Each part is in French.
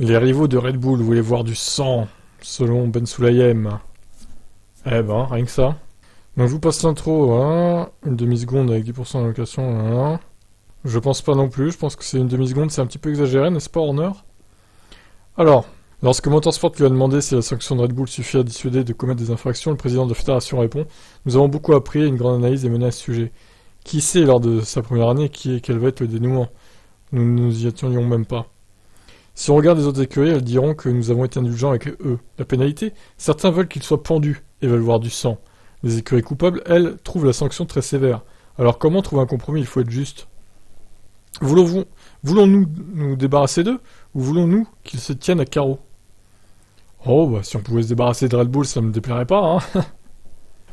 Les rivaux de Red Bull voulaient voir du sang, selon Ben Sulayem. Eh ben, rien que ça. Donc je vous passe l'intro, hein. Une demi-seconde avec 10% d'allocation, hein. Je pense pas non plus, je pense que c'est une demi-seconde, c'est un petit peu exagéré, n'est-ce pas, Horner? Alors, lorsque Motorsport lui a demandé si la sanction de Red Bull suffit à dissuader de commettre des infractions, le président de la fédération répond: Nous avons beaucoup appris, une grande analyse est menée à ce sujet. Qui sait, lors de sa première année, quel va être le dénouement? Nous ne nous y attendions même pas. Si on regarde les autres écuries, elles diront que nous avons été indulgents avec eux. La pénalité? Certains veulent qu'il soit pendu et veulent voir du sang. Les écuries coupables, elles, trouvent la sanction très sévère. Alors comment trouver un compromis? Il faut être juste. Voulons-nous nous débarrasser d'eux, ou voulons-nous qu'ils se tiennent à carreau? Oh, bah si on pouvait se débarrasser de Red Bull, ça me déplairait pas, hein.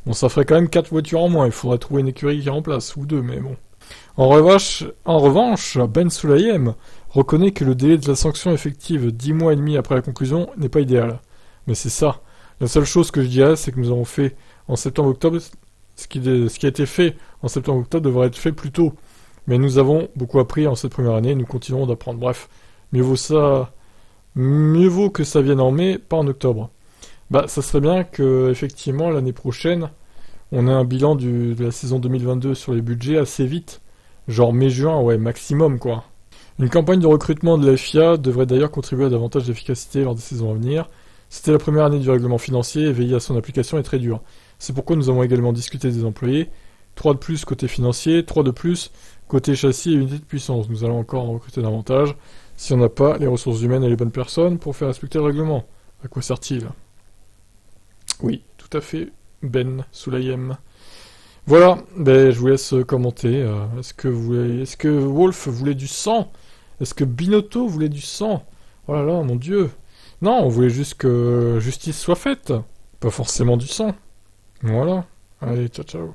Bon, ça ferait quand même 4 voitures en moins, il faudrait trouver une écurie qui remplace, ou 2, mais bon. En revanche, Ben Sulayem reconnaît que le délai de la sanction effective 10 mois et demi après la conclusion n'est pas idéal. Mais c'est ça. La seule chose que je dirais, c'est que nous avons fait en septembre-octobre, ce qui a été fait en septembre-octobre devrait être fait plus tôt. Mais nous avons beaucoup appris en cette première année et nous continuerons d'apprendre. Bref, mieux vaut que ça vienne en mai, pas en octobre. Bah, ça serait bien que, effectivement, l'année prochaine, on ait un bilan de la saison 2022 sur les budgets assez vite. Genre mai-juin, ouais, maximum, quoi. Une campagne de recrutement de la FIA devrait d'ailleurs contribuer à davantage d'efficacité lors des saisons à venir. C'était la première année du règlement financier et veiller à son application est très dur. C'est pourquoi nous avons également discuté des employés. 3 de plus côté financier, 3 de plus côté châssis et unité de puissance. Nous allons encore en recruter davantage si on n'a pas les ressources humaines et les bonnes personnes pour faire respecter le règlement. À quoi sert-il? Oui, tout à fait, Ben Sulayem. Voilà, ben, je vous laisse commenter. Est-ce que Wolf voulait du sang? Est-ce que Binotto voulait du sang? Oh là là, mon Dieu. Non, on voulait juste que justice soit faite. Pas forcément du sang. Voilà. Allez, ciao ciao.